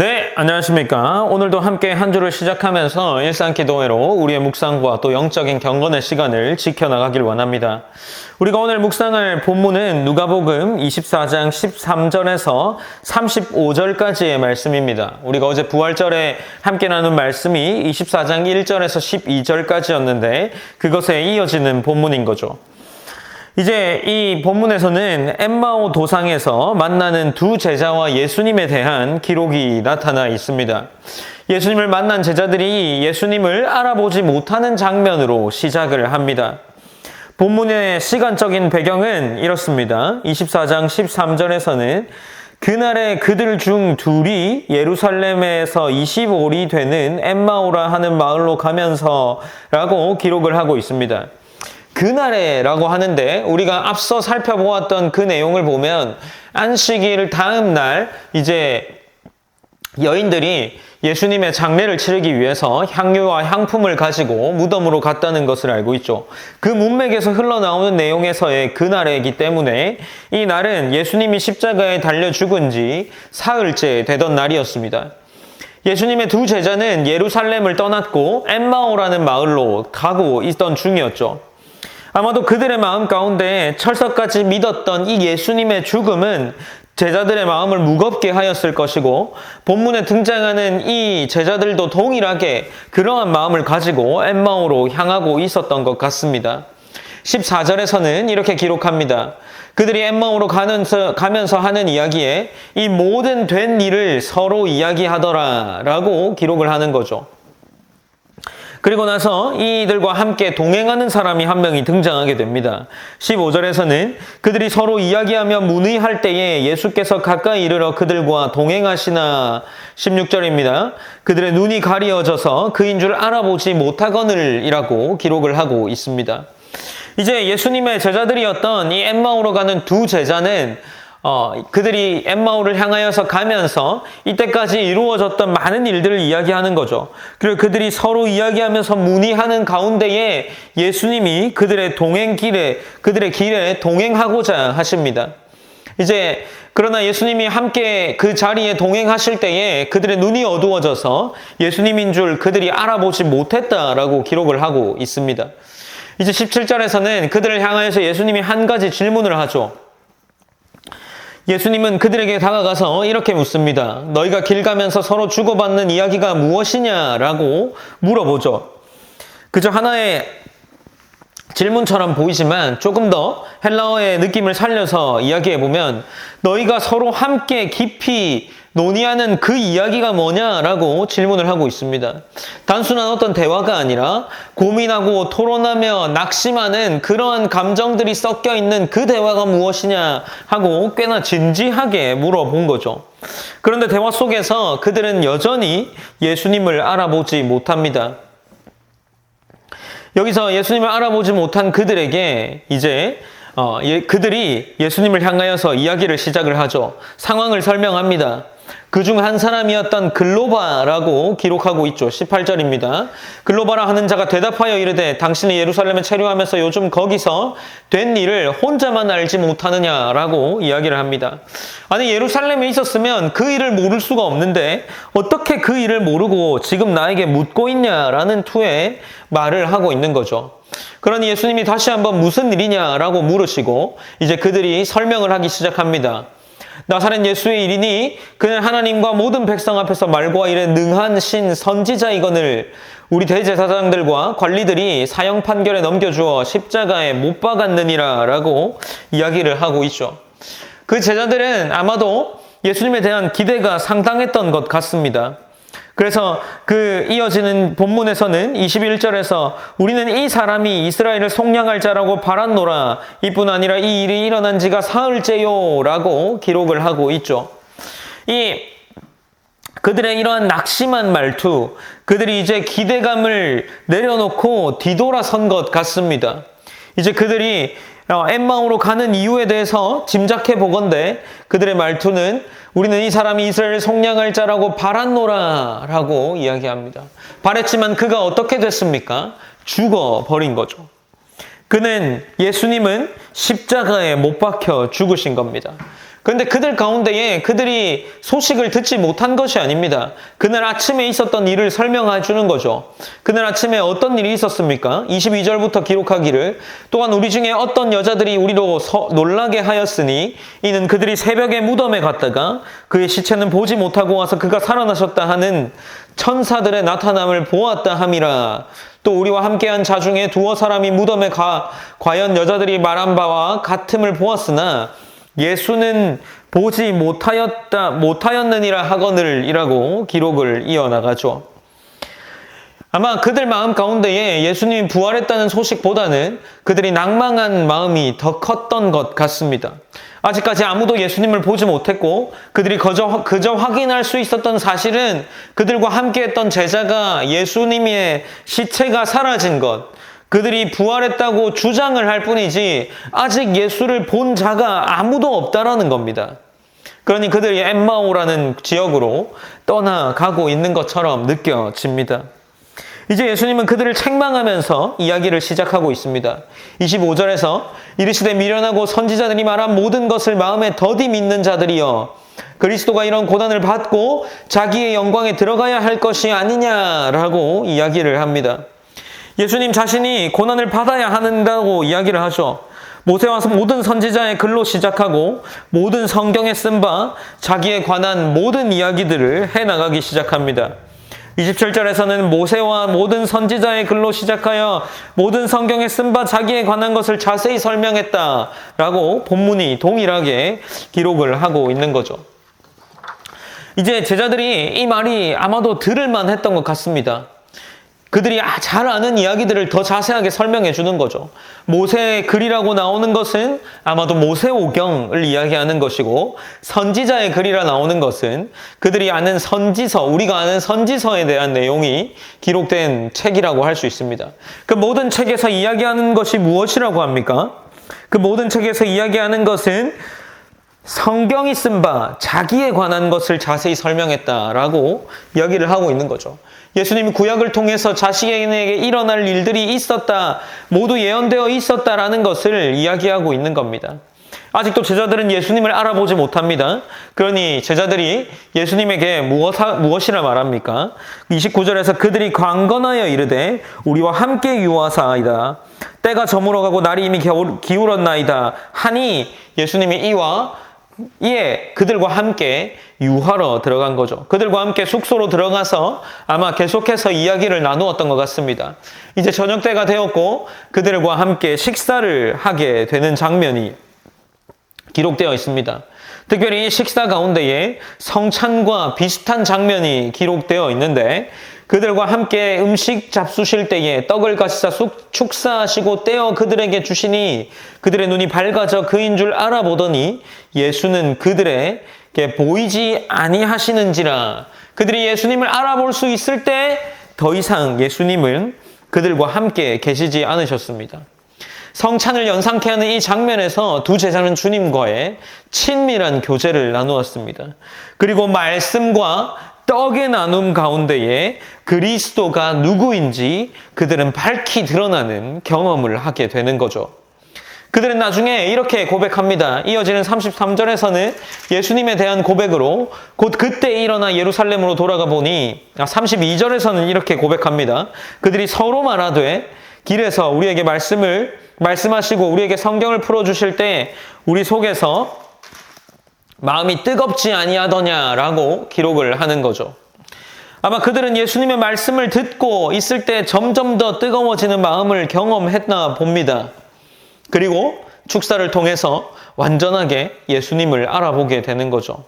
네, 안녕하십니까. 오늘도 함께 한 주를 시작하면서 일상기도회로 우리의 묵상과 또 영적인 경건의 시간을 지켜나가길 원합니다. 우리가 오늘 묵상할 본문은 누가복음 24장 13절에서 35절까지의 말씀입니다. 우리가 어제 부활절에 함께 나눈 말씀이 24장 1절에서 12절까지였는데 그것에 이어지는 본문인 거죠. 이제 이 본문에서는 엠마오 도상에서 만나는 두 제자와 예수님에 대한 기록이 나타나 있습니다. 예수님을 만난 제자들이 예수님을 알아보지 못하는 장면으로 시작을 합니다. 본문의 시간적인 배경은 이렇습니다. 24장 13절에서는 그날에 그들 중 둘이 예루살렘에서 25리 되는 엠마오라 하는 마을로 가면서라고 기록을 하고 있습니다. 그날에라고 하는데 우리가 앞서 살펴보았던 그 내용을 보면 안식일 다음 날 이제 여인들이 예수님의 장례를 치르기 위해서 향유와 향품을 가지고 무덤으로 갔다는 것을 알고 있죠. 그 문맥에서 흘러나오는 내용에서의 그날이기 때문에 이 날은 예수님이 십자가에 달려 죽은 지 사흘째 되던 날이었습니다. 예수님의 두 제자는 예루살렘을 떠났고 엠마오라는 마을로 가고 있던 중이었죠. 아마도 그들의 마음 가운데 철석같이 믿었던 이 예수님의 죽음은 제자들의 마음을 무겁게 하였을 것이고 본문에 등장하는 이 제자들도 동일하게 그러한 마음을 가지고 엠마오로 향하고 있었던 것 같습니다. 14절에서는 이렇게 기록합니다. 그들이 엠마오로 가면서 하는 이야기에 이 모든 된 일을 서로 이야기하더라 라고 기록을 하는 거죠. 그리고 나서 이들과 함께 동행하는 사람이 한 명이 등장하게 됩니다. 15절에서는 그들이 서로 이야기하며 문의할 때에 예수께서 가까이 이르러 그들과 동행하시나. 16절입니다. 그들의 눈이 가리어져서 그인 줄 알아보지 못하거늘이라고 기록을 하고 있습니다. 이제 예수님의 제자들이었던 이 엠마오로 가는 두 제자는 그들이 엠마오를 향하여서 가면서 이때까지 이루어졌던 많은 일들을 이야기하는 거죠. 그리고 그들이 서로 이야기하면서 문의하는 가운데에 예수님이 그들의 길에 동행하고자 하십니다. 이제 그러나 예수님이 함께 그 자리에 동행하실 때에 그들의 눈이 어두워져서 예수님인 줄 그들이 알아보지 못했다라고 기록을 하고 있습니다. 이제 17절에서는 그들을 향하여서 예수님이 한 가지 질문을 하죠. 예수님은 그들에게 다가가서 이렇게 묻습니다. 너희가 길 가면서 서로 주고받는 이야기가 무엇이냐라고 물어보죠. 그저 하나의 질문처럼 보이지만 조금 더 헬라어의 느낌을 살려서 이야기해보면 너희가 서로 함께 깊이 논의하는 그 이야기가 뭐냐라고 질문을 하고 있습니다. 단순한 어떤 대화가 아니라 고민하고 토론하며 낙심하는 그러한 감정들이 섞여 있는 그 대화가 무엇이냐 하고 꽤나 진지하게 물어본 거죠. 그런데 대화 속에서 그들은 여전히 예수님을 알아보지 못합니다. 여기서 예수님을 알아보지 못한 그들에게 이제 그들이 예수님을 향하여서 이야기를 시작을 하죠. 상황을 설명합니다. 그중 한 사람이었던 글로바라고 기록하고 있죠. 18절입니다. 글로바라 하는 자가 대답하여 이르되 당신이 예루살렘에 체류하면서 요즘 거기서 된 일을 혼자만 알지 못하느냐라고 이야기를 합니다. 아니 예루살렘에 있었으면 그 일을 모를 수가 없는데 어떻게 그 일을 모르고 지금 나에게 묻고 있냐라는 투의 말을 하고 있는 거죠. 그러니 예수님이 다시 한번 무슨 일이냐라고 물으시고 이제 그들이 설명을 하기 시작합니다. 나사렛 예수의 일이니 그는 하나님과 모든 백성 앞에서 말과 일에 능한 신 선지자이거늘 우리 대제사장들과 관리들이 사형 판결에 넘겨주어 십자가에 못 박았느니라 라고 이야기를 하고 있죠. 그 제자들은 아마도 예수님에 대한 기대가 상당했던 것 같습니다. 그래서 그 이어지는 본문에서는 21절에서 우리는 이 사람이 이스라엘을 속량할 자라고 바랐노라 이뿐 아니라 이 일이 일어난 지가 사흘째요 라고 기록을 하고 있죠. 그들의 이러한 낙심한 말투, 그들이 이제 기대감을 내려놓고 뒤돌아선 것 같습니다. 이제 그들이 엠마오로 가는 이유에 대해서 짐작해 보건대 그들의 말투는 우리는 이 사람이 이스라엘을 속량할 자라고 바랐노라 라고 이야기합니다. 바랬지만 그가 어떻게 됐습니까? 죽어버린 거죠. 예수님은 십자가에 못 박혀 죽으신 겁니다. 그런데 그들 가운데에 그들이 소식을 듣지 못한 것이 아닙니다. 그날 아침에 있었던 일을 설명해 주는 거죠. 그날 아침에 어떤 일이 있었습니까? 22절부터 기록하기를 또한 우리 중에 어떤 여자들이 우리로 놀라게 하였으니 이는 그들이 새벽에 무덤에 갔다가 그의 시체는 보지 못하고 와서 그가 살아나셨다 하는 천사들의 나타남을 보았다 함이라. 또 우리와 함께한 자 중에 두어 사람이 무덤에 과연 여자들이 말한 바와 같음을 보았으나 예수는 보지 못하였느니라 하거늘이라고 기록을 이어나가죠. 아마 그들 마음 가운데에 예수님이 부활했다는 소식보다는 그들이 낭망한 마음이 더 컸던 것 같습니다. 아직까지 아무도 예수님을 보지 못했고 그들이 그저 확인할 수 있었던 사실은 그들과 함께했던 제자가 예수님의 시체가 사라진 것, 그들이 부활했다고 주장을 할 뿐이지 아직 예수를 본 자가 아무도 없다라는 겁니다. 그러니 그들이 엠마오라는 지역으로 떠나가고 있는 것처럼 느껴집니다. 이제 예수님은 그들을 책망하면서 이야기를 시작하고 있습니다. 25절에서 이르시되 미련하고 선지자들이 말한 모든 것을 마음에 더디 믿는 자들이여 그리스도가 이런 고난을 받고 자기의 영광에 들어가야 할 것이 아니냐라고 이야기를 합니다. 예수님 자신이 고난을 받아야 한다고 이야기를 하죠. 모세와 모든 선지자의 글로 시작하고 모든 성경에 쓴 바 자기에 관한 모든 이야기들을 해나가기 시작합니다. 27절에서는 모세와 모든 선지자의 글로 시작하여 모든 성경에 쓴 바 자기에 관한 것을 자세히 설명했다라고 본문이 동일하게 기록을 하고 있는 거죠. 이제 제자들이 이 말이 아마도 들을만 했던 것 같습니다. 그들이 잘 아는 이야기들을 더 자세하게 설명해 주는 거죠. 모세의 글이라고 나오는 것은 아마도 모세오경을 이야기하는 것이고 선지자의 글이라 나오는 것은 그들이 아는 선지서, 우리가 아는 선지서에 대한 내용이 기록된 책이라고 할 수 있습니다. 그 모든 책에서 이야기하는 것이 무엇이라고 합니까? 그 모든 책에서 이야기하는 것은 성경이 쓴 바 자기에 관한 것을 자세히 설명했다라고 이야기를 하고 있는 거죠. 예수님이 구약을 통해서 자신에게 일어날 일들이 있었다, 모두 예언되어 있었다라는 것을 이야기하고 있는 겁니다. 아직도 제자들은 예수님을 알아보지 못합니다. 그러니 제자들이 예수님에게 무엇이라 말합니까? 29절에서 그들이 강건하여 이르되 우리와 함께 유하사이다. 때가 저물어가고 날이 이미 기울었나이다 하니 예수님이 이에 그들과 함께 유하러 들어간 거죠. 그들과 함께 숙소로 들어가서 아마 계속해서 이야기를 나누었던 것 같습니다. 이제 저녁 때가 되었고 그들과 함께 식사를 하게 되는 장면이 기록되어 있습니다. 특별히 이 식사 가운데에 성찬과 비슷한 장면이 기록되어 있는데 그들과 함께 음식 잡수실 때에 떡을 가시사 축사하시고 떼어 그들에게 주시니 그들의 눈이 밝아져 그인 줄 알아보더니 예수는 그들에게 보이지 아니하시는지라. 그들이 예수님을 알아볼 수 있을 때 더 이상 예수님은 그들과 함께 계시지 않으셨습니다. 성찬을 연상케 하는 이 장면에서 두 제자는 주님과의 친밀한 교제를 나누었습니다. 그리고 말씀과 떡의 나눔 가운데에 그리스도가 누구인지 그들은 밝히 드러나는 경험을 하게 되는 거죠. 그들은 나중에 이렇게 고백합니다. 이어지는 33절에서는 예수님에 대한 고백으로 곧 그때 일어나 예루살렘으로 돌아가 보니 32절에서는 이렇게 고백합니다. 그들이 서로 말하되 길에서 우리에게 말씀하시고 우리에게 성경을 풀어주실 때 우리 속에서 마음이 뜨겁지 아니하더냐라고 기록을 하는 거죠. 아마 그들은 예수님의 말씀을 듣고 있을 때 점점 더 뜨거워지는 마음을 경험했나 봅니다. 그리고 축사를 통해서 완전하게 예수님을 알아보게 되는 거죠.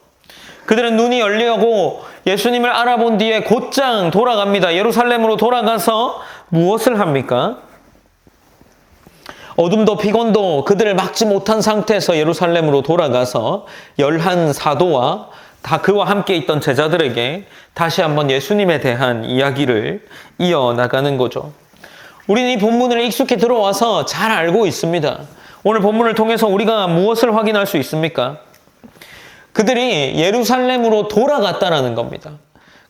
그들은 눈이 열리고 예수님을 알아본 뒤에 곧장 돌아갑니다. 예루살렘으로 돌아가서 무엇을 합니까? 어둠도 피곤도 그들을 막지 못한 상태에서 예루살렘으로 돌아가서 11 사도와 다 그와 함께 있던 제자들에게 다시 한번 예수님에 대한 이야기를 이어나가는 거죠. 우리는 이 본문을 익숙히 들어와서 잘 알고 있습니다. 오늘 본문을 통해서 우리가 무엇을 확인할 수 있습니까? 그들이 예루살렘으로 돌아갔다라는 겁니다.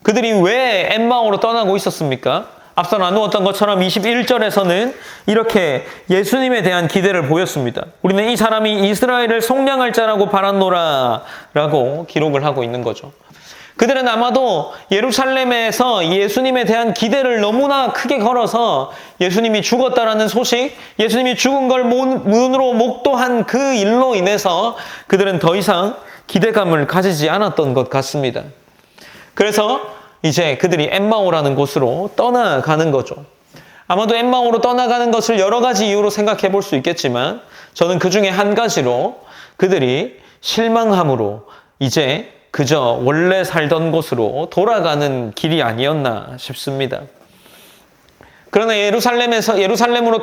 그들이 왜 엠마오로 떠나고 있었습니까? 앞서 나누었던 것처럼 21절에서는 이렇게 예수님에 대한 기대를 보였습니다. 우리는 이 사람이 이스라엘을 속량할 자라고 바랐노라 라고 기록을 하고 있는 거죠. 그들은 아마도 예루살렘에서 예수님에 대한 기대를 너무나 크게 걸어서 예수님이 죽었다라는 소식, 예수님이 죽은 걸 눈으로 목도한 그 일로 인해서 그들은 더 이상 기대감을 가지지 않았던 것 같습니다. 그래서 이제 그들이 엠마오라는 곳으로 떠나가는 거죠. 아마도 엠마오로 떠나가는 것을 여러 가지 이유로 생각해 볼 수 있겠지만 저는 그 중에 한 가지로 그들이 실망함으로 이제 그저 원래 살던 곳으로 돌아가는 길이 아니었나 싶습니다. 그러나 예루살렘으로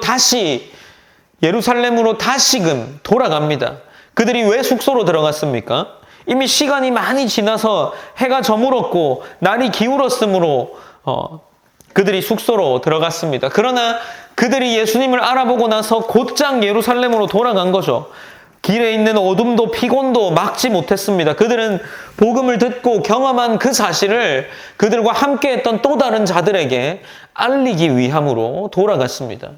다시금 돌아갑니다. 그들이 왜 숙소로 들어갔습니까? 이미 시간이 많이 지나서 해가 저물었고 날이 기울었으므로 그들이 숙소로 들어갔습니다. 그러나 그들이 예수님을 알아보고 나서 곧장 예루살렘으로 돌아간 거죠. 길에 있는 어둠도 피곤도 막지 못했습니다. 그들은 복음을 듣고 경험한 그 사실을 그들과 함께했던 또 다른 자들에게 알리기 위함으로 돌아갔습니다.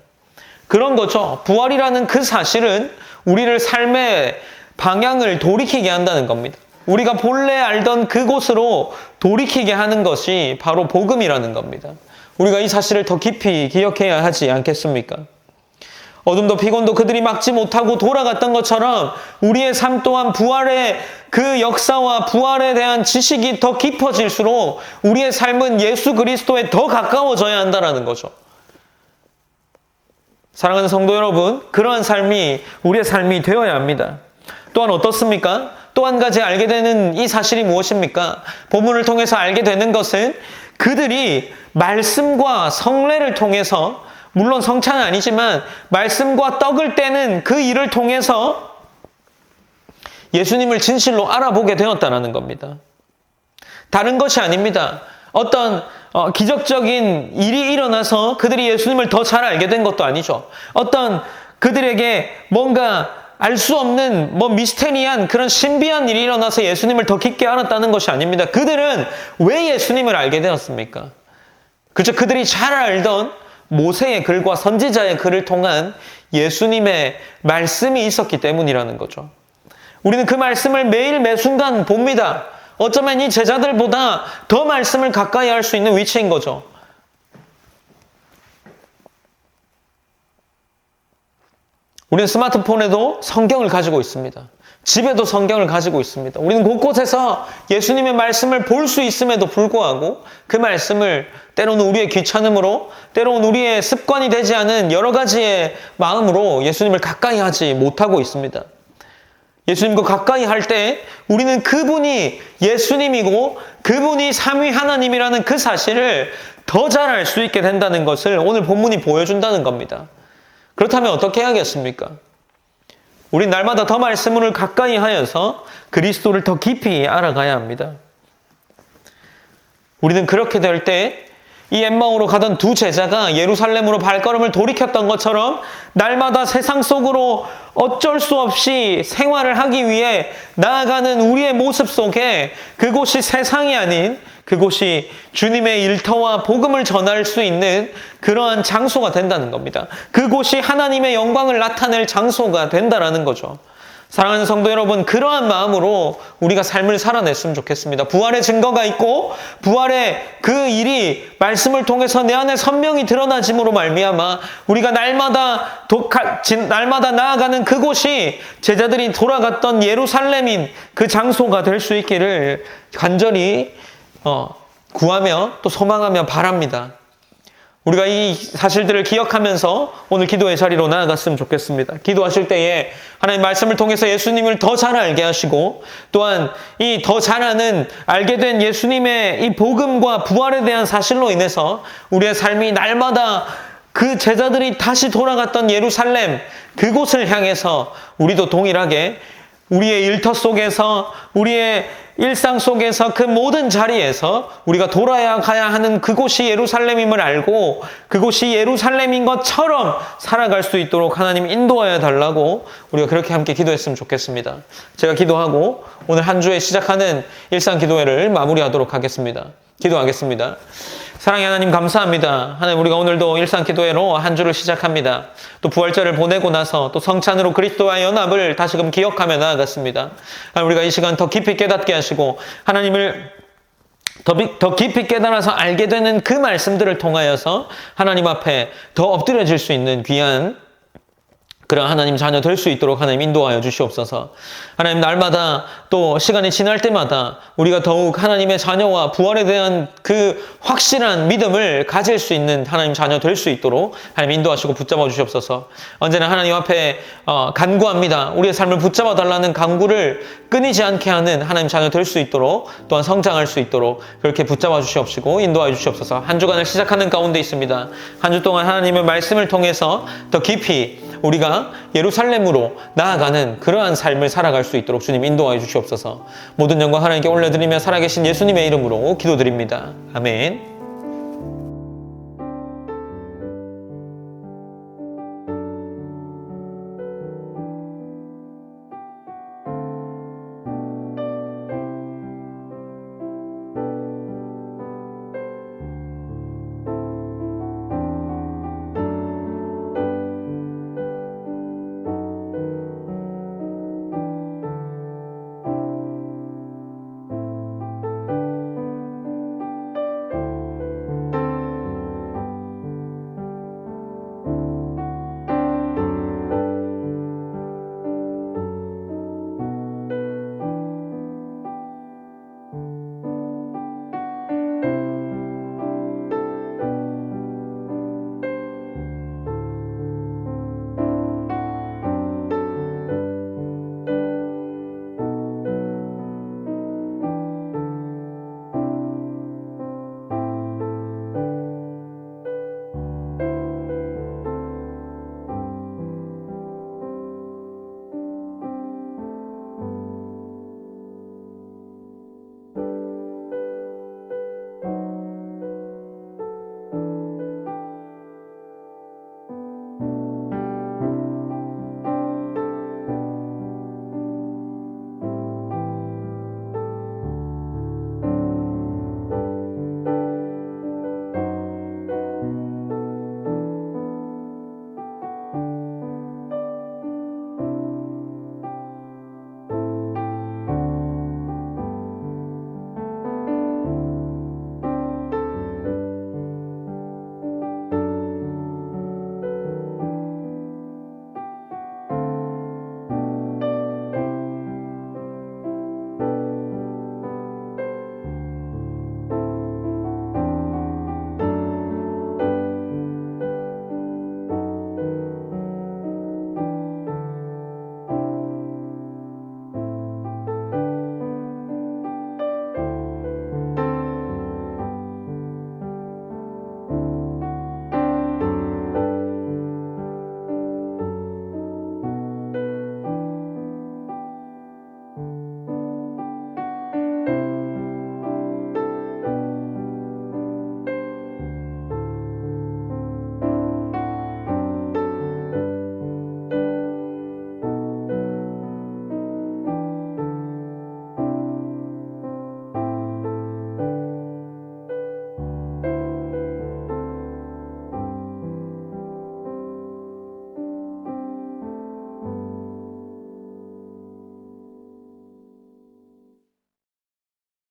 그런 거죠. 부활이라는 그 사실은 우리를 삶의 방향을 돌이키게 한다는 겁니다. 우리가 본래 알던 그곳으로 돌이키게 하는 것이 바로 복음이라는 겁니다. 우리가 이 사실을 더 깊이 기억해야 하지 않겠습니까? 어둠도 피곤도 그들이 막지 못하고 돌아갔던 것처럼 우리의 삶 또한 부활의 그 역사와 부활에 대한 지식이 더 깊어질수록 우리의 삶은 예수 그리스도에 더 가까워져야 한다는 거죠. 사랑하는 성도 여러분, 그러한 삶이 우리의 삶이 되어야 합니다. 또한 어떻습니까? 또 한 가지 알게 되는 이 사실이 무엇입니까? 본문을 통해서 알게 되는 것은 그들이 말씀과 성례를 통해서, 물론 성찬은 아니지만 말씀과 떡을 떼는 그 일을 통해서 예수님을 진실로 알아보게 되었다는 겁니다. 다른 것이 아닙니다. 어떤 기적적인 일이 일어나서 그들이 예수님을 더 잘 알게 된 것도 아니죠. 어떤 그들에게 뭔가 알 수 없는 미스테리한 그런 신비한 일이 일어나서 예수님을 더 깊게 알았다는 것이 아닙니다. 그들은 왜 예수님을 알게 되었습니까? 그렇죠. 그들이 잘 알던 모세의 글과 선지자의 글을 통한 예수님의 말씀이 있었기 때문이라는 거죠. 우리는 그 말씀을 매일 매순간 봅니다. 어쩌면 이 제자들보다 더 말씀을 가까이 할 수 있는 위치인 거죠. 우리는 스마트폰에도 성경을 가지고 있습니다. 집에도 성경을 가지고 있습니다. 우리는 곳곳에서 예수님의 말씀을 볼 수 있음에도 불구하고 그 말씀을 때로는 우리의 귀찮음으로, 때로는 우리의 습관이 되지 않은 여러 가지의 마음으로 예수님을 가까이 하지 못하고 있습니다. 예수님과 가까이 할 때 우리는 그분이 예수님이고 그분이 삼위 하나님이라는 그 사실을 더 잘 알 수 있게 된다는 것을 오늘 본문이 보여준다는 겁니다. 그렇다면 어떻게 해야겠습니까? 우린 날마다 더 말씀을 가까이 하여서 그리스도를 더 깊이 알아가야 합니다. 우리는 그렇게 될 때 이 엠마오로 가던 두 제자가 예루살렘으로 발걸음을 돌이켰던 것처럼 날마다 세상 속으로 어쩔 수 없이 생활을 하기 위해 나아가는 우리의 모습 속에 그곳이 세상이 아닌 그곳이 주님의 일터와 복음을 전할 수 있는 그러한 장소가 된다는 겁니다. 그곳이 하나님의 영광을 나타낼 장소가 된다는 거죠. 사랑하는 성도 여러분, 그러한 마음으로 우리가 삶을 살아냈으면 좋겠습니다. 부활의 증거가 있고 부활의 그 일이 말씀을 통해서 내 안에 선명히 드러나짐으로 말미암아 우리가 날마다 나아가는 그곳이 제자들이 돌아갔던 예루살렘인 그 장소가 될 수 있기를 간절히 구하며 또 소망하며 바랍니다. 우리가 이 사실들을 기억하면서 오늘 기도의 자리로 나아갔으면 좋겠습니다. 기도하실 때에 하나님 말씀을 통해서 예수님을 더 잘 알게 하시고 또한 이 더 잘 아는 알게 된 예수님의 이 복음과 부활에 대한 사실로 인해서 우리의 삶이 날마다 그 제자들이 다시 돌아갔던 예루살렘 그곳을 향해서 우리도 동일하게 우리의 일터 속에서 우리의 일상 속에서 그 모든 자리에서 우리가 돌아가야 하는 그곳이 예루살렘임을 알고 그곳이 예루살렘인 것처럼 살아갈 수 있도록 하나님 인도하여 달라고 우리가 그렇게 함께 기도했으면 좋겠습니다. 제가 기도하고 오늘 한 주에 시작하는 일상 기도회를 마무리하도록 하겠습니다. 기도하겠습니다. 사랑의 하나님 감사합니다. 하나님 우리가 오늘도 일상기도회로 한 주를 시작합니다. 또 부활절을 보내고 나서 또 성찬으로 그리스도와의 연합을 다시금 기억하며 나아갔습니다. 하나님 우리가 이 시간 더 깊이 깨닫게 하시고 하나님을 더 깊이 깨달아서 알게 되는 그 말씀들을 통하여서 하나님 앞에 더 엎드려질 수 있는 귀한 그런 하나님 자녀 될 수 있도록 하나님 인도하여 주시옵소서. 하나님 날마다 또 시간이 지날 때마다 우리가 더욱 하나님의 자녀와 부활에 대한 그 확실한 믿음을 가질 수 있는 하나님 자녀 될 수 있도록 하나님 인도하시고 붙잡아 주시옵소서. 언제나 하나님 앞에 간구합니다. 우리의 삶을 붙잡아 달라는 간구를 끊이지 않게 하는 하나님 자녀 될 수 있도록 또한 성장할 수 있도록 그렇게 붙잡아 주시옵시고 인도하여 주시옵소서. 한 주간을 시작하는 가운데 있습니다. 한 주 동안 하나님의 말씀을 통해서 더 깊이 우리가 예루살렘으로 나아가는 그러한 삶을 살아갈 수 있도록 주님 인도하여 주시옵소서. 모든 영광 하나님께 올려드리며 살아계신 예수님의 이름으로 기도드립니다. 아멘.